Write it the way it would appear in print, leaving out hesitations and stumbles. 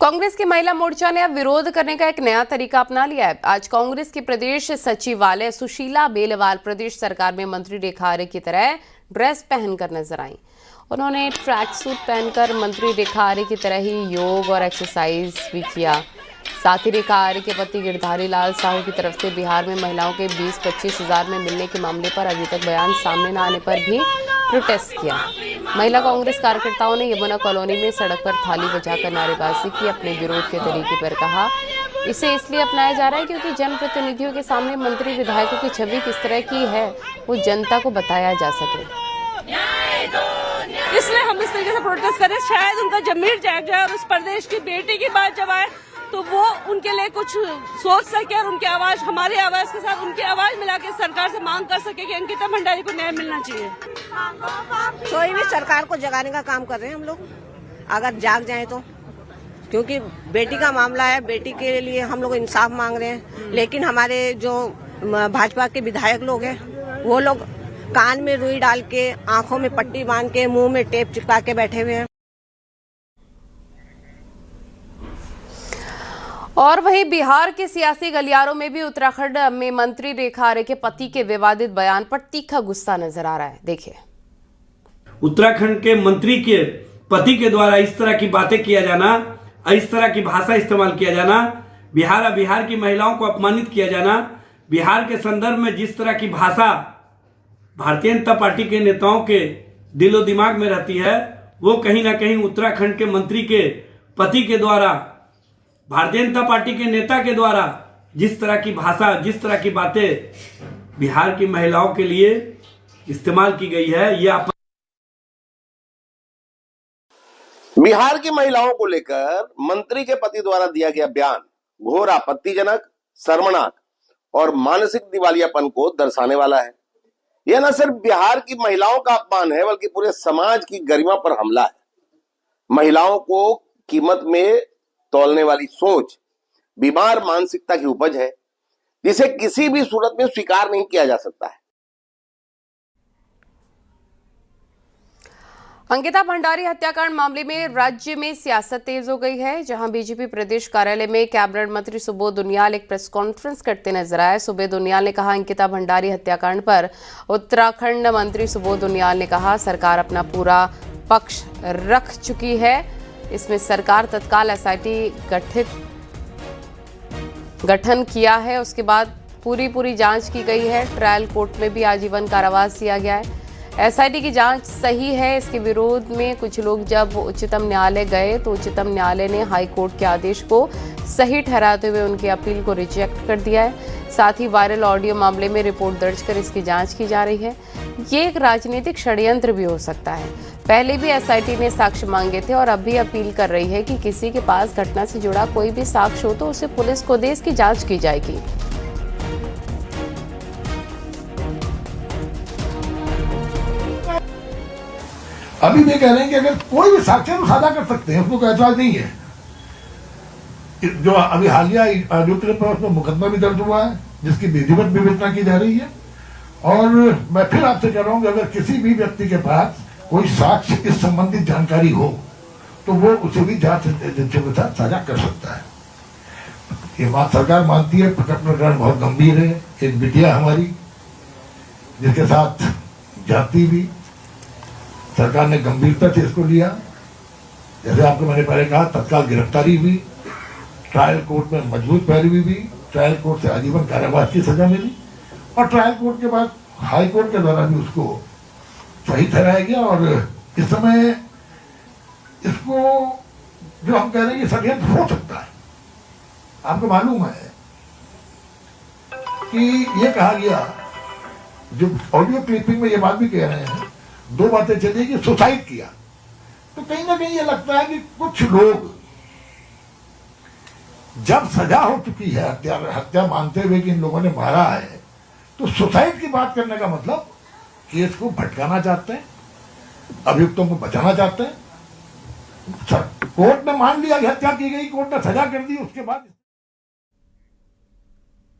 कांग्रेस की महिला मोर्चा ने अब विरोध करने का एक नया तरीका अपना लिया है। आज कांग्रेस की प्रदेश सचिवालय सुशीला बेलवाल प्रदेश सरकार में मंत्री रेखा आर्य की तरह ड्रेस पहनकर नजर आई। उन्होंने ट्रैक सूट पहनकर मंत्री रेखा आर्य की तरह ही योग और एक्सरसाइज भी किया। साथ ही रेखा आर्य के पति गिरधारी लाल साहू की तरफ से बिहार में महिलाओं के 20-25 हजार में मिलने के मामले पर अभी तक बयान सामने न आने पर भी प्रोटेस्ट किया। महिला कांग्रेस कार्यकर्ताओं ने यमुना कॉलोनी में सड़क पर थाली बजाकर नारेबाजी की। अपने विरोध के तरीके पर कहा, इसे इसलिए अपनाया जा रहा है क्योंकि जनप्रतिनिधियों के सामने मंत्री विधायकों की छवि किस तरह की है वो जनता को बताया जा सके। इसलिए हम इस तरीके से प्रोटेस्ट करें, शायद उनका जमीर जाग जाए और उस प्रदेश की बेटी की बात जब आए तो वो उनके लिए कुछ सोच सके और उनकी आवाज हमारी आवाज के साथ उनकी आवाज मिला के सरकार से मांग कर सके कि अंकिता भंडारी को न्याय मिलना चाहिए। कोई भी सरकार को जगाने का काम कर रहे हैं हम लोग, अगर जाग जाए तो, क्योंकि बेटी का मामला है, बेटी के लिए हम लोग इंसाफ मांग रहे हैं। लेकिन हमारे जो भाजपा के विधायक लोग हैं वो लोग कान में रुई डाल के, आंखों में पट्टी बांध के, मुंह में टेप चिपका के बैठे हुए हैं। और वहीं बिहार के सियासी गलियारों में भी उत्तराखंड में मंत्री रेखा आर्य के पति के विवादित बयान पर तीखा गुस्सा नजर आ रहा है। देखिए, उत्तराखंड के मंत्री के पति के द्वारा इस तरह की बातें किया जाना, इस तरह की भाषा इस्तेमाल किया जाना, बिहार की महिलाओं को अपमानित किया जाना, बिहार के संदर्भ में जिस तरह की भाषा भारतीय जनता पार्टी के नेताओं के दिलो दिमाग में रहती है, वो कहीं ना कहीं उत्तराखंड के मंत्री के पति के द्वारा, भारतीय जनता पार्टी के नेता के द्वारा जिस तरह की भाषा, जिस तरह की बातें बिहार की महिलाओं के लिए इस्तेमाल की गई है, यह बिहार की महिलाओं को लेकर मंत्री के पति द्वारा दिया गया बयान घोर आपत्तिजनक, शर्मनाक और मानसिक दिवालियापन को दर्शाने वाला है। यह न सिर्फ बिहार की महिलाओं का अपमान है, बल्कि पूरे समाज की गरिमा पर हमला है। महिलाओं को कीमत में तौलने वाली सोच बीमार मानसिकता की उपज है, जिसे किसी भी सूरत में स्वीकार नहीं किया जा सकता है। अंकिता भंडारी हत्याकांड मामले में राज्य में सियासत तेज हो गई है। जहां बीजेपी प्रदेश कार्यालय में कैबिनेट मंत्री सुबोध उनियाल एक प्रेस कॉन्फ्रेंस करते नजर आए। सुबोध उनियाल ने कहा, अंकिता भंडारी हत्याकांड पर उत्तराखंड मंत्री सुबोध उनियाल ने कहा, सरकार अपना पूरा पक्ष रख चुकी है। इसमें सरकार तत्काल एसआईटी गठन किया है। उसके बाद पूरी जांच की गई है। ट्रायल कोर्ट में भी आजीवन कारावास दिया गया है। एसआईटी की जांच सही है। इसके विरोध में कुछ लोग जब उच्चतम न्यायालय गए तो उच्चतम न्यायालय ने हाई कोर्ट के आदेश को सही ठहराते हुए उनकी अपील को रिजेक्ट कर दिया है। साथ ही वायरल ऑडियो मामले में रिपोर्ट दर्ज कर इसकी जांच की जा रही है। ये एक राजनीतिक षड्यंत्र भी हो सकता है। पहले भी एसआईटी ने साक्ष्य मांगे थे और अब भी अपील कर रही है कि किसी के पास घटना से जुड़ा कोई भी साक्ष्य हो तो उसे पुलिस को दे, इसकी जांच की जाएगी। अभी भी कह रहे हैं कि अगर कोई भी साक्ष्य तो साझा कर सकते हैं, उसको कोई ऐतराज नहीं है। जो अभी हालिया आरोपी पर उसमें मुकदमा भी दर्ज हुआ है, जिसकी विधिवत विवेचना की जा रही है। और मैं फिर आपसे कह रहा हूं कि अगर किसी भी व्यक्ति के पास कोई साक्ष्य इस संबंधित जानकारी हो तो वो उसे भी जांच एजेंसियों के साथ साझा कर सकता है। ये बात सरकार मानती है, प्रकरण बहुत गंभीर है। एक बिटिया हमारी जिसके साथ जाति भी, सरकार ने गंभीरता से इसको लिया। जैसे आपको मैंने पहले कहा, तत्काल गिरफ्तारी हुई, ट्रायल कोर्ट में मजबूत पैरवी हुई, ट्रायल कोर्ट से आजीवन कारावास की सजा मिली और ट्रायल कोर्ट के बाद हाई कोर्ट के द्वारा भी उसको सही ठहराया गया। और इस समय इसको जो हम कह रहे हैं कि षड्यंत्र हो सकता है। आपको मालूम है कि ये कहा गया, जो ऑडियो क्लिपिंग में ये बात भी कह रहे हैं, दो बातें चली कि सुसाइड किया, तो कहीं ना कहीं ये लगता है कि कुछ लोग जब सजा हो चुकी है, हत्या मानते हुए कि इन लोगों ने मारा है, तो सुसाइड की बात करने का मतलब केस को भटकाना चाहते हैं, अभियुक्तों को बचाना चाहते हैं। कोर्ट ने मान लिया कि हत्या की गई, कोर्ट ने सजा कर दी, उसके बाद